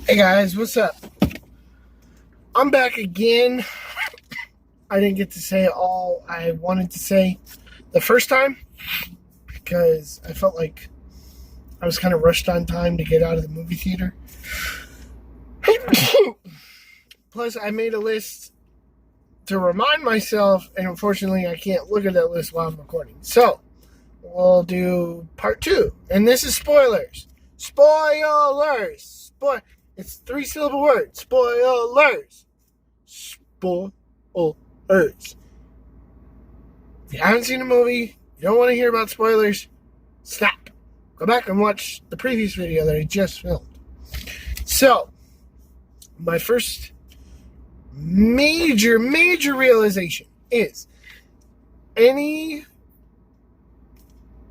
Hey guys, what's up? I'm back again. I didn't get to say all I wanted to say the first time because I felt like I was kind of rushed on time to get out of the movie theater. Plus, I made a list to remind myself, and unfortunately, I can't look at that list while I'm recording. So, we'll do part 2. And this is spoilers. Spoilers! It's 3-syllable word. Spoilers! Spoilers. If you haven't seen the movie, you don't want to hear about spoilers, stop. Go back and watch the previous video that I just filmed. So, my first major realization is any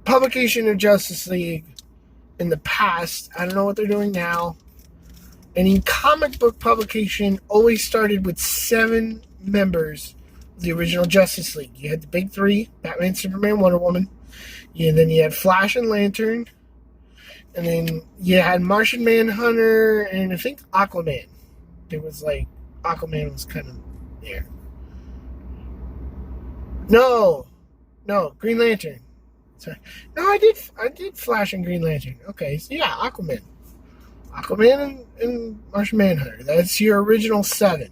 publication of Justice League in the past, I don't know what they're doing now, any comic book publication always started with 7 members of the original Justice League. You had the big 3, Batman, Superman, Wonder Woman. Then you had Flash and Lantern. And then you had Martian Manhunter and I think Aquaman. It was like, Aquaman was kind of there. No, Green Lantern. Sorry. No, I did Flash and Green Lantern. Okay, so yeah, Aquaman and Martian Manhunter. That's your original 7.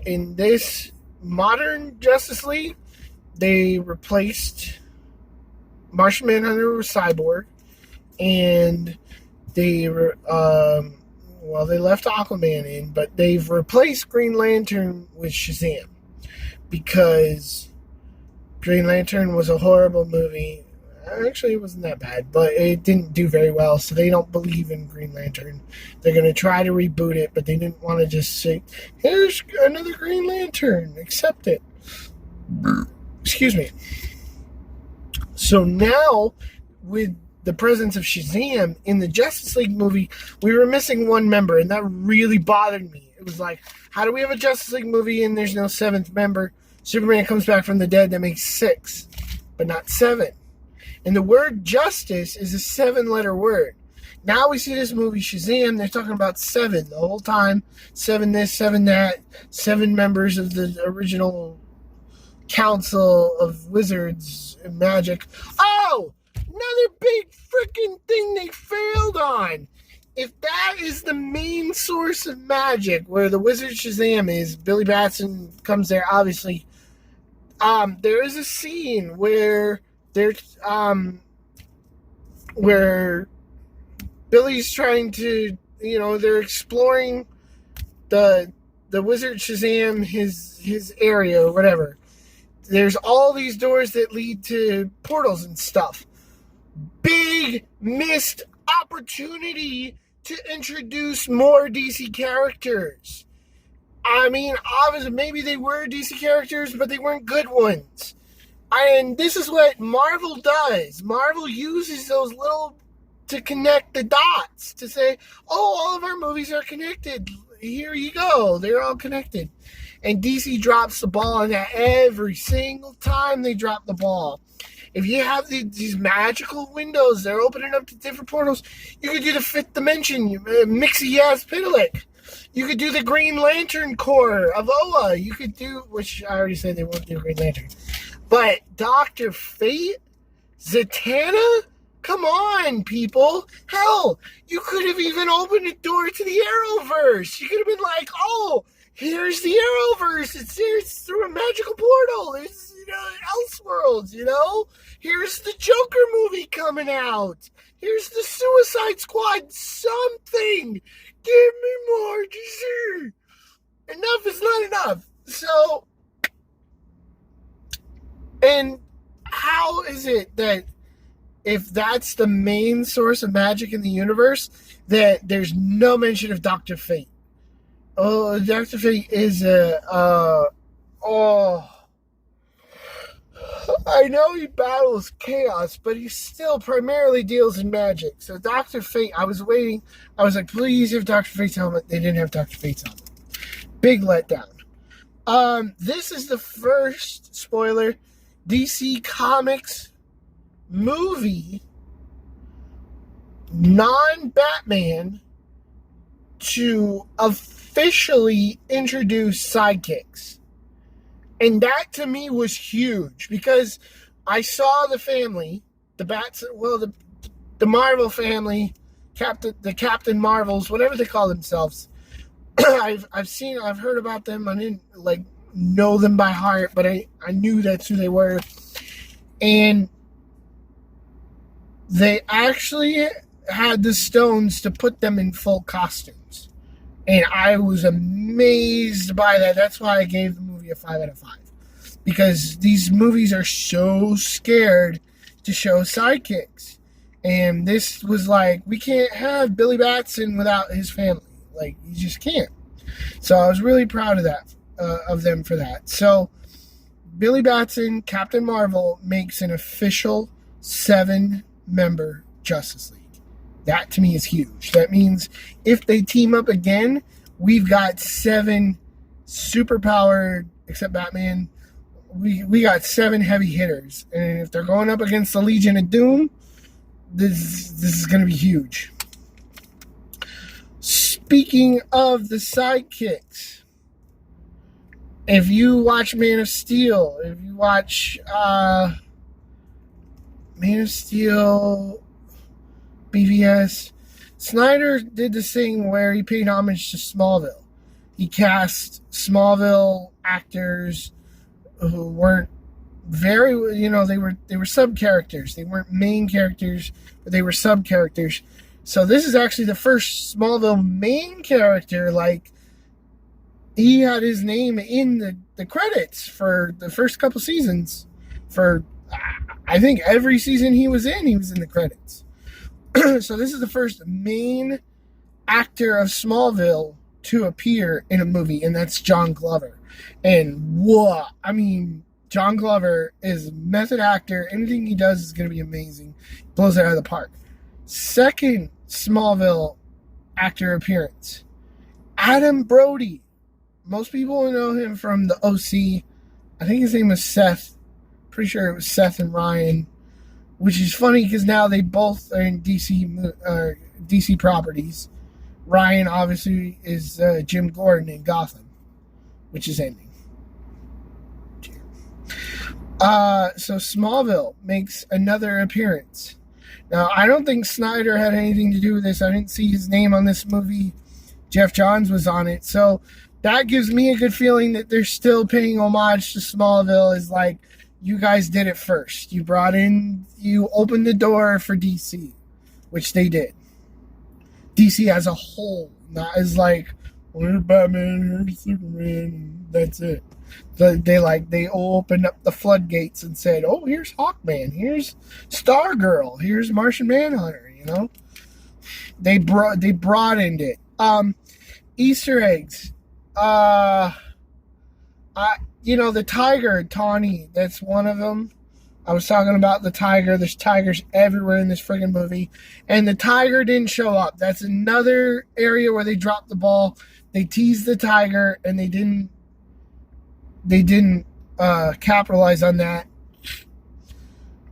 In this modern Justice League, they replaced Martian Manhunter with Cyborg, and they left Aquaman in, but they've replaced Green Lantern with Shazam because Green Lantern was a horrible movie. Actually, it wasn't that bad, but it didn't do very well, so they don't believe in Green Lantern. They're going to try to reboot it, but they didn't want to just say, here's another Green Lantern, accept it. Excuse me. So now, with the presence of Shazam in the Justice League movie, we were missing one member, and that really bothered me. It was like, how do we have a Justice League movie and there's no 7th member? Superman comes back from the dead, that makes 6, but not 7. And the word justice is a 7-letter word. Now we see this movie, Shazam, they're talking about 7 the whole time. 7 this, 7 that. 7 members of the original Council of Wizards and Magic. Oh! Another big freaking thing they failed on. If that is the main source of magic, where the Wizard Shazam is, Billy Batson comes there, obviously. There is a scene where where Billy's trying to, they're exploring the Wizard Shazam, his area or whatever. There's all these doors that lead to portals and stuff. Big missed opportunity to introduce more DC characters. I mean, obviously, maybe they were DC characters, but they weren't good ones. And this is what Marvel does. Marvel uses those little to connect the dots, to say, oh, all of our movies are connected. Here you go. They're all connected. And DC drops the ball on that every single time they drop the ball. If you have these magical windows, they're opening up to different portals. You could do the 5th dimension, Mixie Yazpidalik. You could do the Green Lantern Corps of Oa. You could do, which I already said they won't do Green Lantern. But Dr. Fate? Zatanna? Come on, people. Hell, you could have even opened a door to the Arrowverse. You could have been like, oh, here's the Arrowverse. It's through a magical portal. It's, Elseworlds, Here's the Joker movie coming out. Here's the Suicide Squad something. Give me more DC. Enough is not enough. So, and how is it that if that's the main source of magic in the universe, that there's no mention of Dr. Fate? Oh, Dr. Fate is I know he battles chaos, but he still primarily deals in magic. So Dr. Fate, I was waiting. I was like, please have Dr. Fate's helmet. They didn't have Dr. Fate's helmet. Big letdown. This is the first, spoiler, DC Comics movie, non-Batman, to officially introduce sidekicks. And that to me was huge because I saw the family, the Marvel family, the Captain Marvels, whatever they call themselves. I've heard about them. I didn't know them by heart, but I knew that's who they were. And they actually had the stones to put them in full costumes. And I was amazed by that. That's why I gave the movie a 5 out of 5. Because these movies are so scared to show sidekicks. And this was like, we can't have Billy Batson without his family. Like, you just can't. So I was really proud of that, of them for that. So Billy Batson, Captain Marvel, makes an official 7-member Justice League. That to me is huge. That means if they team up again, we've got 7 superpowered, except Batman, we got 7 heavy hitters. And if they're going up against the Legion of Doom, this is going to be huge. Speaking of the sidekicks, if you watch Man of Steel, if you watch Man of Steel, BVS, Snyder did this thing where he paid homage to Smallville. He cast Smallville actors who weren't very, they were sub characters. They weren't main characters, but they were sub characters. So this is actually the first Smallville main character. Like, he had his name in the credits for the first couple seasons. For, I think, every season he was in the credits. So this is the first main actor of Smallville to appear in a movie, and that's John Glover. And what? I mean, John Glover is a method actor. Anything he does is going to be amazing. Blows it out of the park. Second Smallville actor appearance, Adam Brody. Most people know him from the OC. I think his name was Seth. Pretty sure it was Seth and Ryan, which is funny because now they both are in DC properties. Ryan obviously is Jim Gordon in Gotham, which is ending. So Smallville makes another appearance. Now, I don't think Snyder had anything to do with this. I didn't see his name on this movie. Jeff Johns was on it. So that gives me a good feeling that they're still paying homage to Smallville. Is like, you guys did it first. You opened the door for DC, which they did. DC as a whole, not as like, here's Batman, here's Superman, and that's it. They opened up the floodgates and said, oh, here's Hawkman, here's Stargirl, here's Martian Manhunter, They broadened it. Easter eggs. The tiger, Tawny, that's one of them. I was talking about the tiger. There's tigers everywhere in this friggin' movie. And the tiger didn't show up. That's another area where they dropped the ball. They teased the tiger, and they didn't capitalize on that.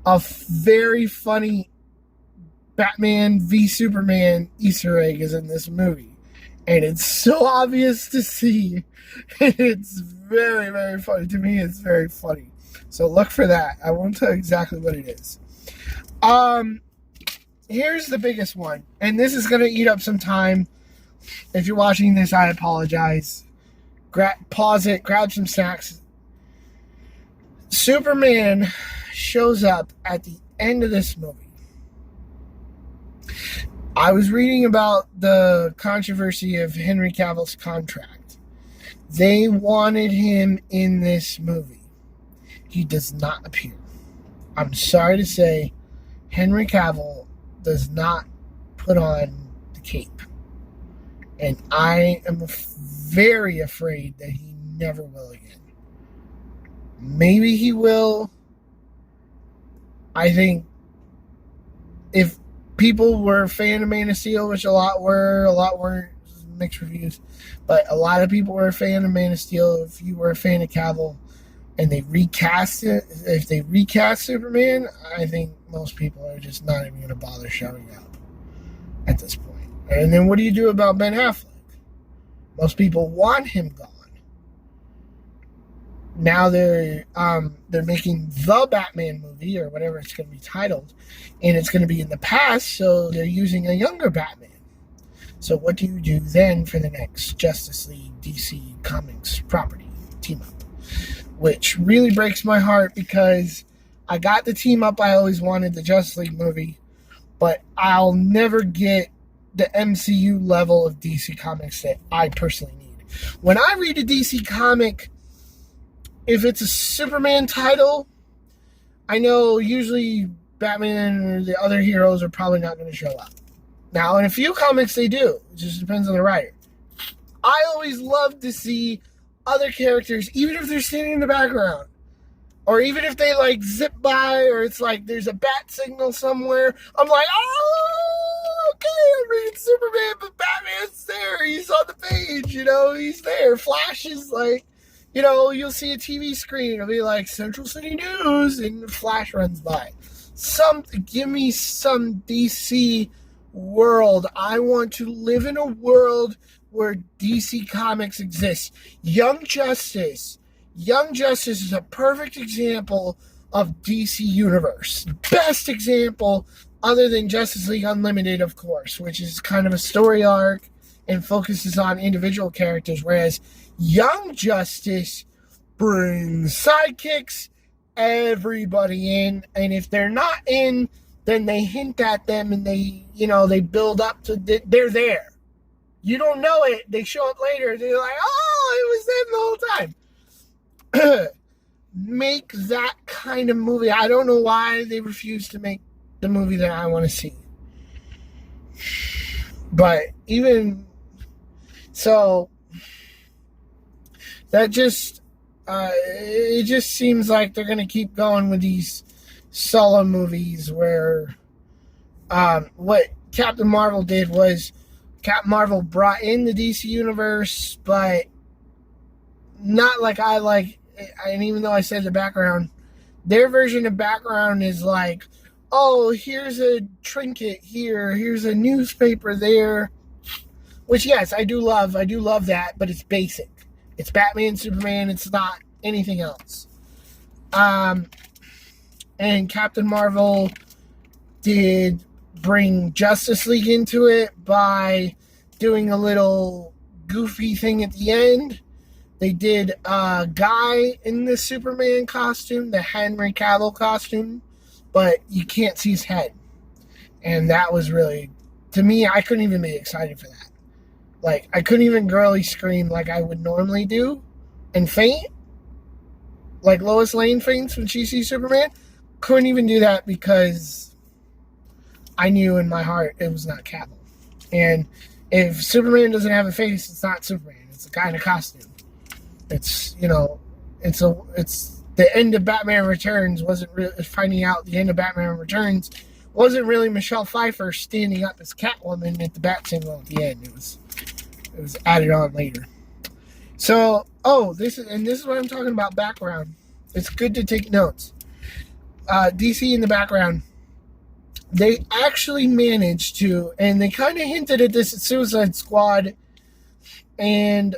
A very funny Batman v Superman Easter egg is in this movie. And it's so obvious to see. It's very, very funny. To me, it's very funny. So look for that. I won't tell you exactly what it is. Here's the biggest one. And this is going to eat up some time. If you're watching this, I apologize. Pause it. Grab some snacks. Superman shows up at the end of this movie. I was reading about the controversy of Henry Cavill's contract. They wanted him in this movie. He does not appear. I'm sorry to say, Henry Cavill does not put on the cape. And I am very afraid that he never will again. Maybe he will. I think if people were a fan of Man of Steel, which a lot weren't, mixed reviews, but a lot of people were a fan of Man of Steel. If you were a fan of Cavill, and they recast it, if they recast Superman, I think most people are just not even going to bother showing up at this point. And then what do you do about Ben Affleck? Most people want him gone. Now they're making the Batman movie, or whatever it's going to be titled, and it's going to be in the past, so they're using a younger Batman. So what do you do then for the next Justice League DC Comics property team up? Which really breaks my heart, because I got the team up I always wanted, the Justice League movie, but I'll never get the MCU level of DC Comics that I personally need. When I read a DC comic, if it's a Superman title, I know usually Batman or the other heroes are probably not going to show up. Now, in a few comics they do. It just depends on the writer. I always love to see other characters, even if they're standing in the background. Or even if they, like, zip by, or it's like there's a bat signal somewhere. I'm like, oh, okay, I'm reading Superman, but Batman's there. He's on the page, he's there. Flash is like, you'll see a TV screen. It'll be like Central City News, and Flash runs by. Give me some DC world. I want to live in a world where DC Comics exists. Young Justice is a perfect example of DC Universe. Best example, other than Justice League Unlimited, of course, which is kind of a story arc and focuses on individual characters, whereas Young Justice brings sidekicks, everybody in, and if they're not in, then they hint at them, and they build up to, they're there. You don't know it. They show up later. They're like, oh, it was them the whole time. Make that kind of movie. I don't know why they refuse to make the movie that I want to see. But even so, that just it just seems like they're going to keep going with these solo movies where what Captain Marvel did was Captain Marvel brought in the DC Universe, but not like I like, and even though I said the background, their version of background is like, oh, here's a trinket here, here's a newspaper there, which, yes, I do love that, but it's basic. It's Batman, Superman, it's not anything else. And Captain Marvel did bring Justice League into it by doing a little goofy thing at the end. They did a guy in the Superman costume, the Henry Cavill costume, but you can't see his head. And that was really, to me, I couldn't even be excited for that. Like, I couldn't even girly scream like I would normally do and faint. Like Lois Lane faints when she sees Superman. Couldn't even do that because I knew in my heart it was not Cavill. And if Superman doesn't have a face, it's not Superman. It's a guy in a costume. It's, it's the end of Batman Returns wasn't really, finding out the end of Batman Returns wasn't really Michelle Pfeiffer standing up as Catwoman at the bat signal at the end. It was added on later. So, this is what I'm talking about, background. It's good to take notes. DC in the background, they actually managed to, and they kind of hinted at this at Suicide Squad, and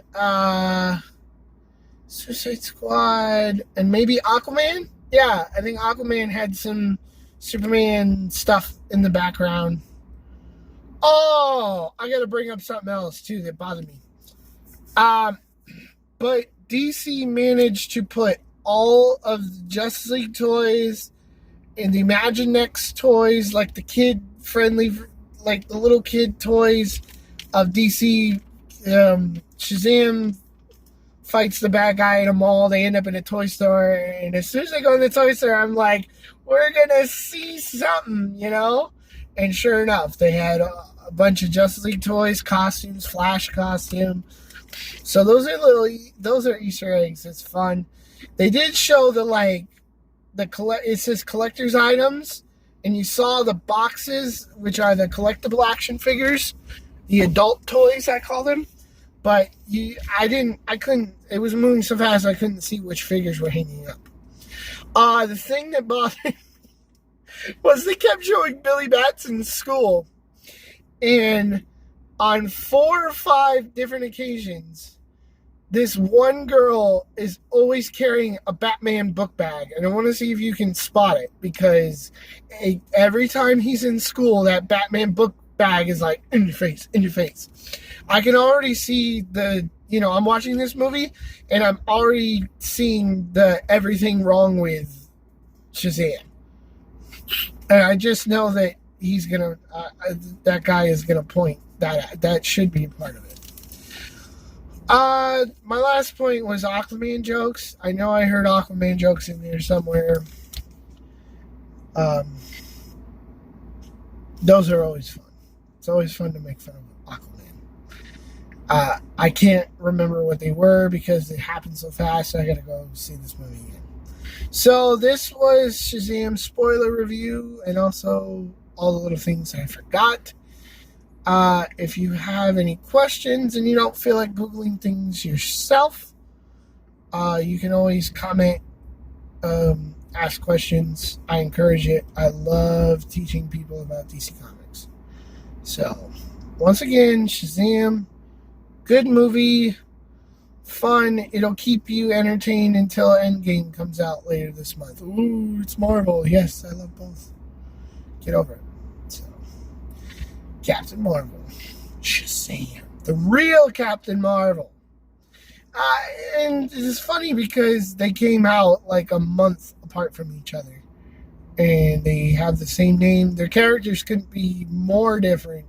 Suicide Squad, and maybe Aquaman? Yeah, I think Aquaman had some Superman stuff in the background. Oh, I gotta bring up something else, too, that bothered me. But DC managed to put all of the Justice League toys and the Imagine Next toys, like the kid-friendly, like the little kid toys of DC, SHAZAM fights the bad guy at a mall. They end up in a toy store, and as soon as they go in the toy store, I'm like, we're gonna see something, And sure enough, they had a bunch of Justice League toys, costumes, Flash costume. So those are Easter eggs. It's fun. They did show it says collector's items, and you saw the boxes, which are the collectible action figures, the adult toys, I call them. But I couldn't, it was moving so fast I couldn't see which figures were hanging up. The thing that bothered me was they kept showing Billy Batson's school. And on 4 or 5 different occasions, this one girl is always carrying a Batman book bag. And I want to see if you can spot it, because every time he's in school, that Batman book bag is like, in your face, in your face. I can already see I'm watching this movie, and I'm already seeing the everything wrong with Shazam. And I just know that he's going to, that guy is going to point that should be part of it. My last point was Aquaman jokes. I know I heard Aquaman jokes in there somewhere. Those are always fun. It's always fun to make fun of Aquaman. I can't remember what they were because it happened so fast. So I gotta go see this movie again. So this was Shazam's spoiler review, and also all the little things I forgot. If you have any questions and you don't feel like Googling things yourself, you can always comment, ask questions. I encourage it. I love teaching people about DC Comics. So, once again, Shazam, good movie, fun. It'll keep you entertained until Endgame comes out later this month. Ooh, it's Marvel. Yes, I love both. Get over it. So, Captain Marvel, Shazam, the real Captain Marvel. And it's funny because they came out like a month apart from each other, and they have the same name. Their characters couldn't be more different.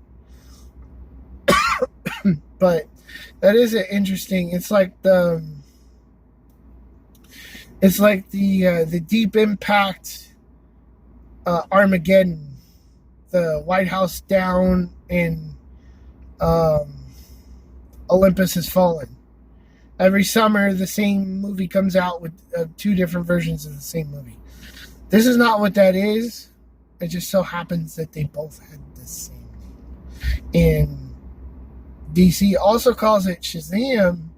But that is interesting. It's like the Deep Impact Armageddon, the White House down, and Olympus Has Fallen. Every summer, the same movie comes out with 2 different versions of the same movie. This is not what that is. It just so happens that they both had the same name. And DC also calls it Shazam,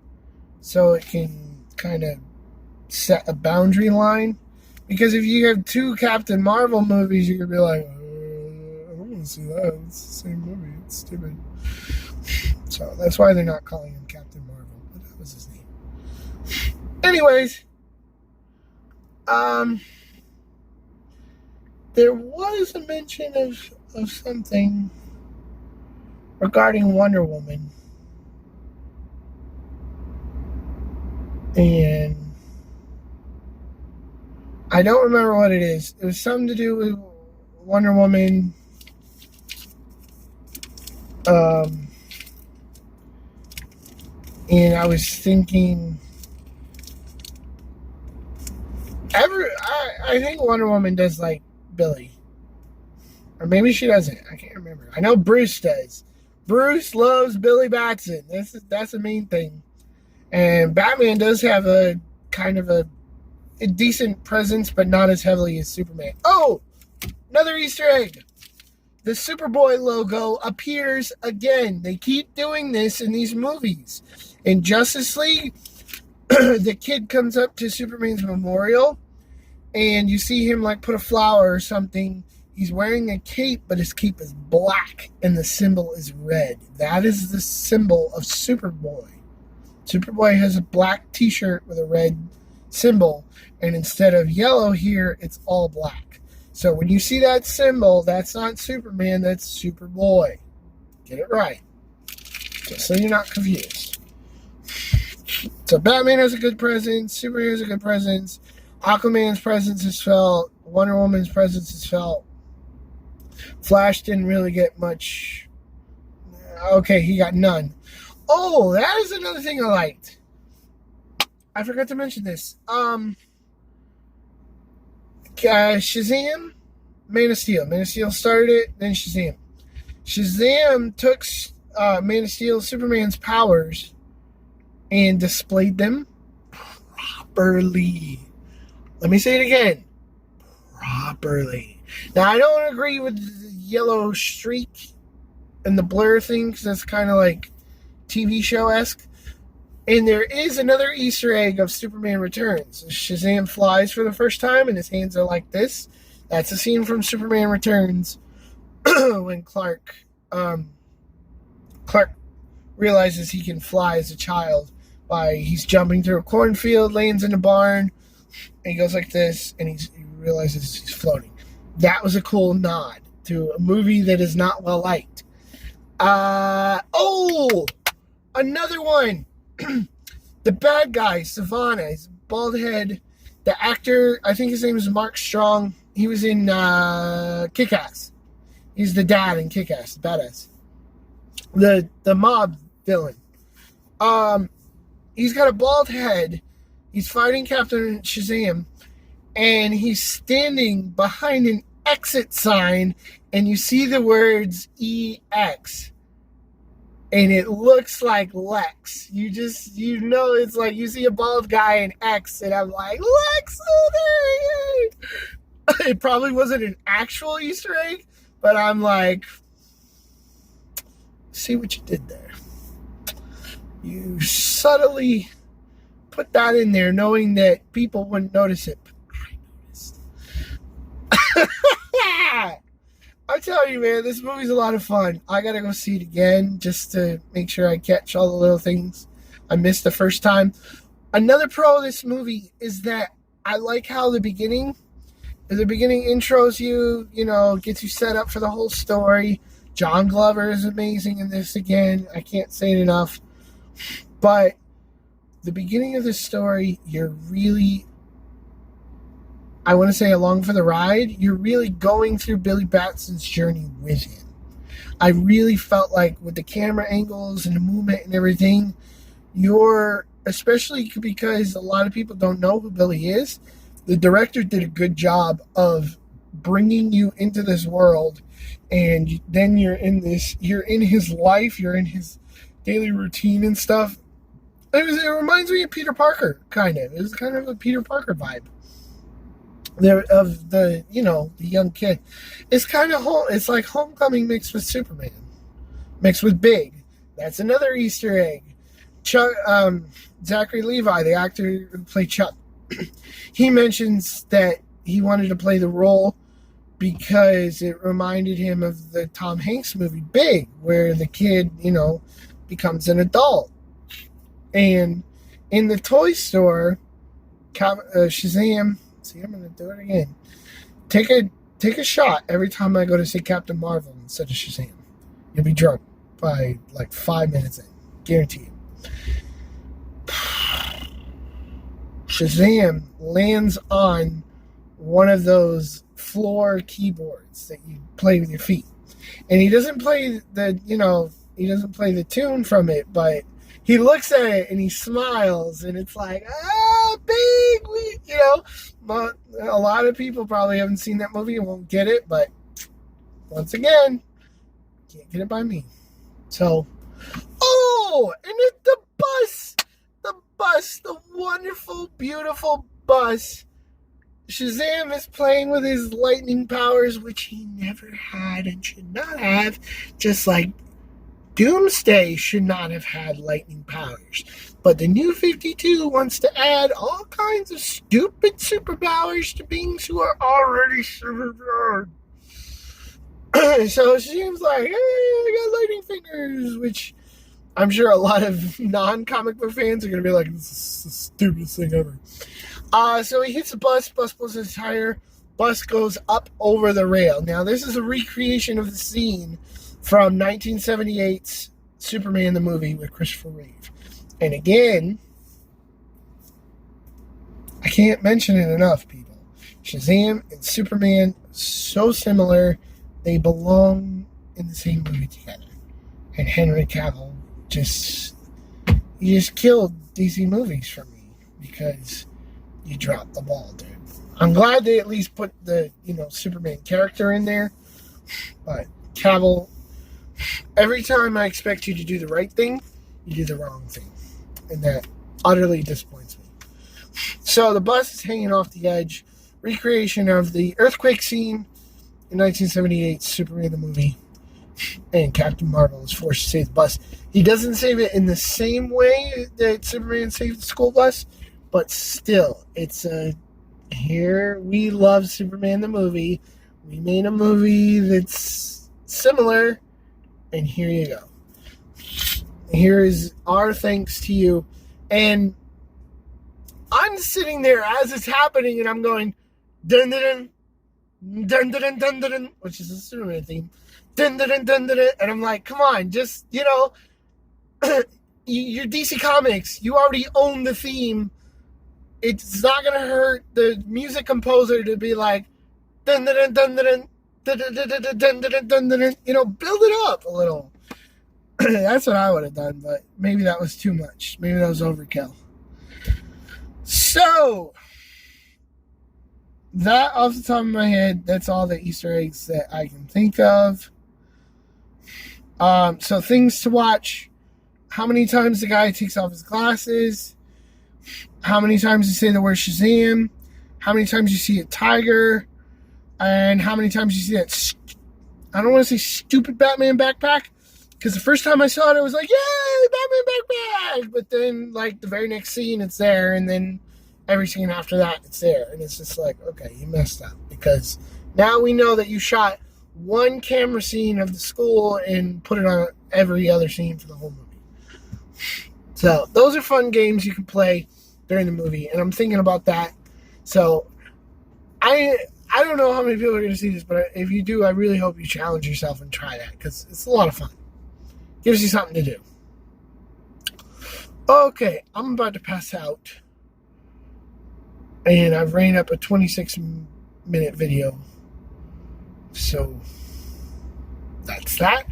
so it can kind of set a boundary line. Because if you have 2 Captain Marvel movies, you could be like, I don't want to see that. It's the same movie. It's stupid. So that's why they're not calling him Captain Marvel. But that was his name. Anyways, there was a mention of something regarding Wonder Woman. And I don't remember what it is. It was something to do with Wonder Woman. And I was thinking, I think Wonder Woman does like Billy. Or maybe she doesn't. I can't remember. I know Bruce does. Bruce loves Billy Batson. That's the main thing. And Batman does have a kind of a decent presence, but not as heavily as Superman. Oh! Another Easter egg! The Superboy logo appears again. They keep doing this in these movies. In Justice League, the kid comes up to Superman's memorial, and you see him like put a flower or something. He's wearing a cape, but his cape is black, and the symbol is red. That is the symbol of Superboy. Superboy has a black t-shirt with a red symbol, and instead of yellow here, it's all black. So when you see that symbol, that's not Superman, that's Superboy. Get it right. Just so you're not confused. So Batman has a good presence, Superman has a good presence, Aquaman's presence is felt, Wonder Woman's presence is felt. Flash didn't really get much. Okay, he got none. Oh, that is another thing I liked. I forgot to mention this. Shazam, Man of Steel. Man of Steel started it, then Shazam. Shazam took Man of Steel, Superman's powers, and displayed them properly. Let me say it again. Properly. Now, I don't agree with the yellow streak and the blur thing, because that's kind of like TV show-esque. And there is another Easter egg of Superman Returns. Shazam flies for the first time, and his hands are like this. That's a scene from Superman Returns when Clark Clark realizes he can fly as a child by he's jumping through a cornfield, lands in a barn, and he goes like this, and he realizes he's floating. That was a cool nod to a movie that is not well liked. Another one. The bad guy, Savannah, he's a bald head. The actor, I think his name is Mark Strong. He was in Kick-Ass. He's the dad in Kick-Ass, badass. The mob villain. He's got a bald head. He's fighting Captain Shazam, and he's standing behind an exit sign, and you see the words EX, and it looks like Lex. You know, it's like you see a bald guy in X, and I'm like, Lex, oh, there he is. It probably wasn't an actual Easter egg, but I'm like, see what you did there. You subtly put that in there, knowing that people wouldn't notice it. But I noticed. I tell you, man, this movie's a lot of fun. I gotta go see it again just to make sure I catch all the little things I missed the first time. Another pro of this movie is that I like how the beginning intros you, gets you set up for the whole story. John Glover is amazing in this again. I can't say it enough. But the beginning of the story, you're really, I want to say, along for the ride. You're really going through Billy Batson's journey with him. I really felt like with the camera angles and the movement and everything, especially because a lot of people don't know who Billy is, the director did a good job of bringing you into this world, and then you're in his life, you're in his daily routine and stuff. It reminds me of Peter Parker, kind of. It was kind of a Peter Parker vibe there of the young kid. It's kind of it's like Homecoming mixed with Superman, mixed with Big. That's another Easter egg. Chuck, Zachary Levi, the actor who played Chuck, he mentions that he wanted to play the role because it reminded him of the Tom Hanks movie Big, where the kid, becomes an adult. And in the toy store, Shazam, see, I'm going to do it again. Take a shot every time I go to see Captain Marvel instead of Shazam. You'll be drunk by like 5 minutes in. Guarantee it. Shazam lands on one of those floor keyboards that you play with your feet. And he doesn't play the tune from it, but he looks at it and he smiles, and it's like, Big, but a lot of people probably haven't seen that movie and won't get it, but once again, can't get it by me. So, and it's the bus, the wonderful, beautiful bus. Shazam is playing with his lightning powers, which he never had and should not have, just like Doomsday should not have had lightning powers. But the New 52 wants to add all kinds of stupid superpowers to beings who are already superpowered. So it seems like, hey, I got lightning fingers, which I'm sure a lot of non-comic book fans are going to be like, this is the stupidest thing ever. So he hits the bus blows his tire, bus goes up over the rail. Now, this is a recreation of the scene from 1978's Superman the movie with Christopher Reeve. And again, I can't mention it enough, people. Shazam and Superman, so similar, they belong in the same movie together. And Henry Cavill just killed DC movies for me because you dropped the ball, dude. I'm glad they at least put the, Superman character in there, but Cavill, every time I expect you to do the right thing, you do the wrong thing. And that utterly disappoints me. So the bus is hanging off the edge. Recreation of the earthquake scene in 1978's Superman the movie. And Captain Marvel is forced to save the bus. He doesn't save it in the same way that Superman saved the school bus, but still, it's here we love Superman the movie. We made a movie that's similar, and here you go. Here is our thanks to you. And I'm sitting there as it's happening, and I'm going, dun dun dun dun dun dun dun dun, which is a Superman theme. Dun dun dun dun dun, and I'm like, come on, just you're DC Comics. You already own the theme. It's not gonna hurt the music composer to be like, dun dun dun dun dun dun dun dun dun dun dun dun. Build it up a little. That's what I would have done, but maybe that was too much. Maybe that was overkill. So, that off the top of my head, that's all the Easter eggs that I can think of. So things to watch. How many times the guy takes off his glasses? How many times you say the word Shazam? How many times you see a tiger? And how many times you see that I don't want to say stupid Batman backpack, because the first time I saw it, I was like, yay, Batman backpack! But then, the very next scene, it's there, and then every scene after that, it's there. And it's just like, okay, you messed up. Because now we know that you shot one camera scene of the school and put it on every other scene for the whole movie. So, those are fun games you can play during the movie, and I'm thinking about that. So, I don't know how many people are going to see this, but if you do, I really hope you challenge yourself and try that, because it's a lot of fun. Gives you something to do. Okay, I'm about to pass out, and I've ran up a 26-minute video, so that's that.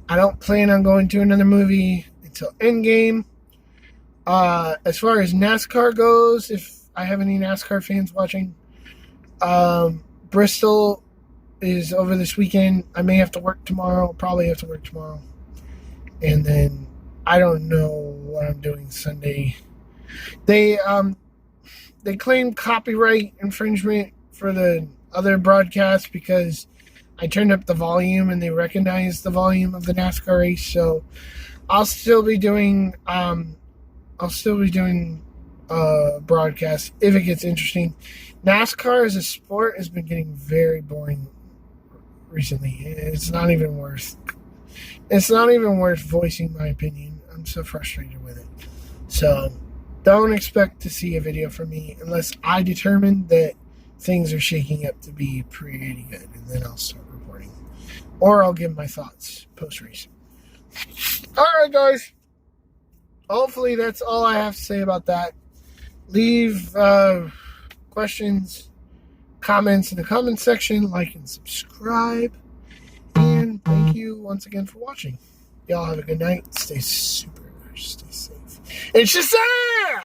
I don't plan on going to another movie until Endgame. As far as NASCAR goes, if I have any NASCAR fans watching, Bristol is over this weekend. I may have to work tomorrow. Probably have to work tomorrow. And then I don't know what I'm doing Sunday. They claimed copyright infringement for the other broadcast because I turned up the volume and they recognized the volume of the NASCAR race. So I'll still be doing broadcasts if it gets interesting. NASCAR as a sport has been getting very boring recently. It's not even worth voicing my opinion. I'm so frustrated with it. So don't expect to see a video from me unless I determine that things are shaking up to be pretty good, and then I'll start reporting. Or I'll give my thoughts post-race. Alright, guys. Hopefully that's all I have to say about that. Leave questions, comments in the comment section, like and subscribe. And thank you once again for watching. Y'all have a good night. Stay safe. It's Shazam!